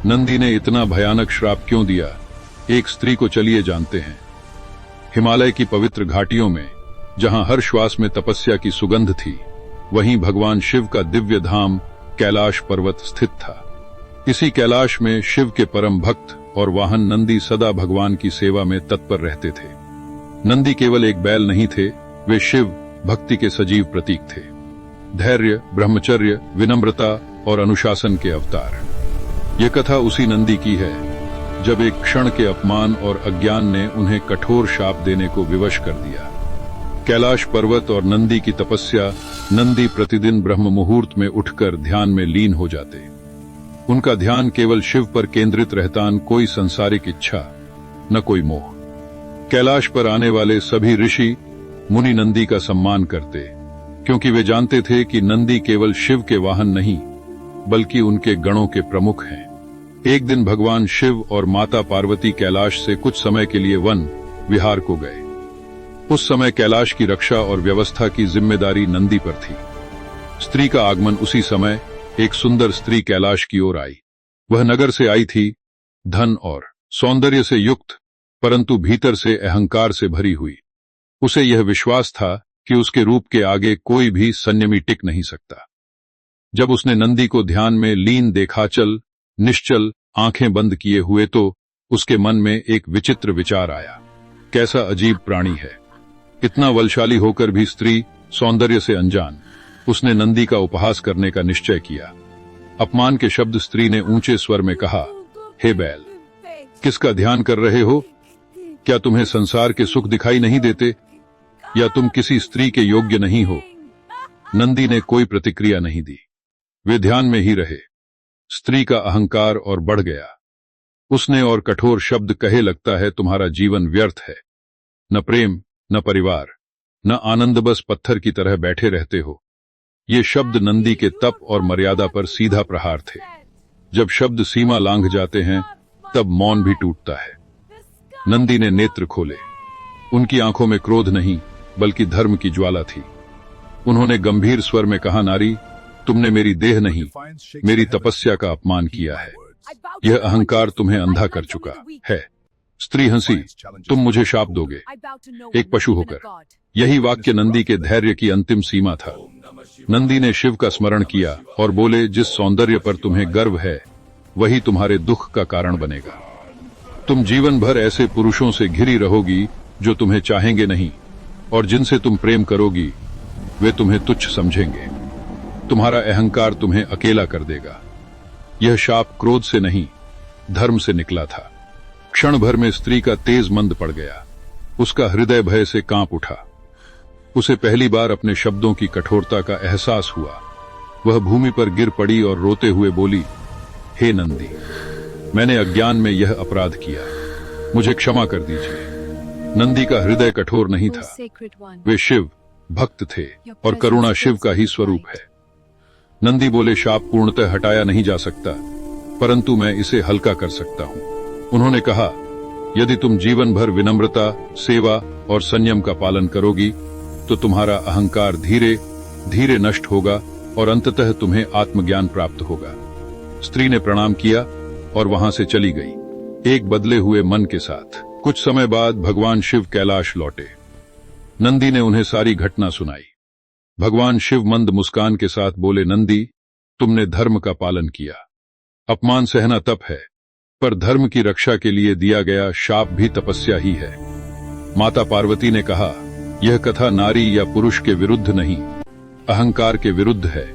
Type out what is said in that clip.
नंदी ने इतना भयानक श्राप क्यों दिया? एक स्त्री को चलिए जानते हैं। हिमालय की पवित्र घाटियों में जहां हर श्वास में तपस्या की सुगंध थी, वहीं भगवान शिव का दिव्य धाम कैलाश पर्वत स्थित था। इसी कैलाश में शिव के परम भक्त और वाहन नंदी सदा भगवान की सेवा में तत्पर रहते थे। नंदी केवल एक बैल नहीं थे, वे शिव भक्ति के सजीव प्रतीक थे। धैर्य, ब्रह्मचर्य, विनम्रता और अनुशासन के अवतार। ये कथा उसी नंदी की है जब एक क्षण के अपमान और अज्ञान ने उन्हें कठोर शाप देने को विवश कर दिया। कैलाश पर्वत और नंदी की तपस्या। नंदी प्रतिदिन ब्रह्म मुहूर्त में उठकर ध्यान में लीन हो जाते। उनका ध्यान केवल शिव पर केंद्रित रहता, न कोई संसारिक इच्छा, न कोई मोह। कैलाश पर आने वाले सभी ऋषि मुनि नंदी का सम्मान करते, क्योंकि वे जानते थे कि नंदी केवल शिव के वाहन नहीं, बल्कि उनके गणों के प्रमुख हैं। एक दिन भगवान शिव और माता पार्वती कैलाश से कुछ समय के लिए वन विहार को गए। उस समय कैलाश की रक्षा और व्यवस्था की जिम्मेदारी नंदी पर थी। स्त्री का आगमन उसी समय एक सुंदर स्त्री कैलाश की ओर आई। वह नगर से आई थी, धन और सौंदर्य से युक्त, परंतु भीतर से अहंकार से भरी हुई। उसे यह विश्वास था कि उसके रूप के आगे कोई भी संयमी टिक नहीं सकता। जब उसने नंदी को ध्यान में लीन देखा, निश्चल आंखें बंद किए हुए, तो उसके मन में एक विचित्र विचार आया। कैसा अजीब प्राणी है, इतना बलशाली होकर भी स्त्री सौंदर्य से अनजान। उसने नंदी का उपहास करने का निश्चय किया। अपमान के शब्द स्त्री ने ऊंचे स्वर में कहा, हे बैल, किसका ध्यान कर रहे हो? क्या तुम्हें संसार के सुख दिखाई नहीं देते, या तुम किसी स्त्री के योग्य नहीं हो? नंदी ने कोई प्रतिक्रिया नहीं दी, वे ध्यान में ही रहे। स्त्री का अहंकार और बढ़ गया। उसने और कठोर शब्द कहे, लगता है तुम्हारा जीवन व्यर्थ है, न प्रेम, न परिवार, न आनंद, बस पत्थर की तरह बैठे रहते हो। ये शब्द नंदी के तप और मर्यादा पर सीधा प्रहार थे। जब शब्द सीमा लांघ जाते हैं, तब मौन भी टूटता है। नंदी ने नेत्र खोले। उनकी आंखों में क्रोध नहीं, बल्कि धर्म की ज्वाला थी। उन्होंने गंभीर स्वर में कहा, नारी, तुमने मेरी देह नहीं, मेरी तपस्या का अपमान किया है। यह अहंकार तुम्हें अंधा कर चुका है। स्त्री हंसी, तुम मुझे शाप दोगे, एक पशु होकर। यही वाक्य नंदी के धैर्य की अंतिम सीमा था। नंदी ने शिव का स्मरण किया और बोले, जिस सौंदर्य पर तुम्हें गर्व है, वही तुम्हारे दुख का कारण बनेगा। तुम जीवन भर ऐसे पुरुषों से घिरी रहोगी जो तुम्हें चाहेंगे नहीं, और जिनसे तुम प्रेम करोगी वे तुम्हें तुच्छ समझेंगे। तुम्हारा अहंकार तुम्हें अकेला कर देगा। यह शाप क्रोध से नहीं, धर्म से निकला था। क्षण भर में स्त्री का तेज मंद पड़ गया। उसका हृदय भय से कांप उठा। उसे पहली बार अपने शब्दों की कठोरता का एहसास हुआ। वह भूमि पर गिर पड़ी और रोते हुए बोली, हे नंदी, मैंने अज्ञान में यह अपराध किया, मुझे क्षमा कर दीजिए। नंदी का हृदय कठोर नहीं था। वे शिव भक्त थे और करुणा शिव का ही स्वरूप है। नंदी बोले, शाप पूर्णतः हटाया नहीं जा सकता, परंतु मैं इसे हल्का कर सकता हूं। उन्होंने कहा, यदि तुम जीवन भर विनम्रता, सेवा और संयम का पालन करोगी, तो तुम्हारा अहंकार धीरे धीरे नष्ट होगा और अंततः तुम्हें आत्मज्ञान प्राप्त होगा। स्त्री ने प्रणाम किया और वहां से चली गई, एक बदले हुए मन के साथ। कुछ समय बाद भगवान शिव कैलाश लौटे। नंदी ने उन्हें सारी घटना सुनाई। भगवान शिव मंद मुस्कान के साथ बोले, नंदी, तुमने धर्म का पालन किया। अपमान सहना तप है, पर धर्म की रक्षा के लिए दिया गया शाप भी तपस्या ही है। माता पार्वती ने कहा, यह कथा नारी या पुरुष के विरुद्ध नहीं, अहंकार के विरुद्ध है।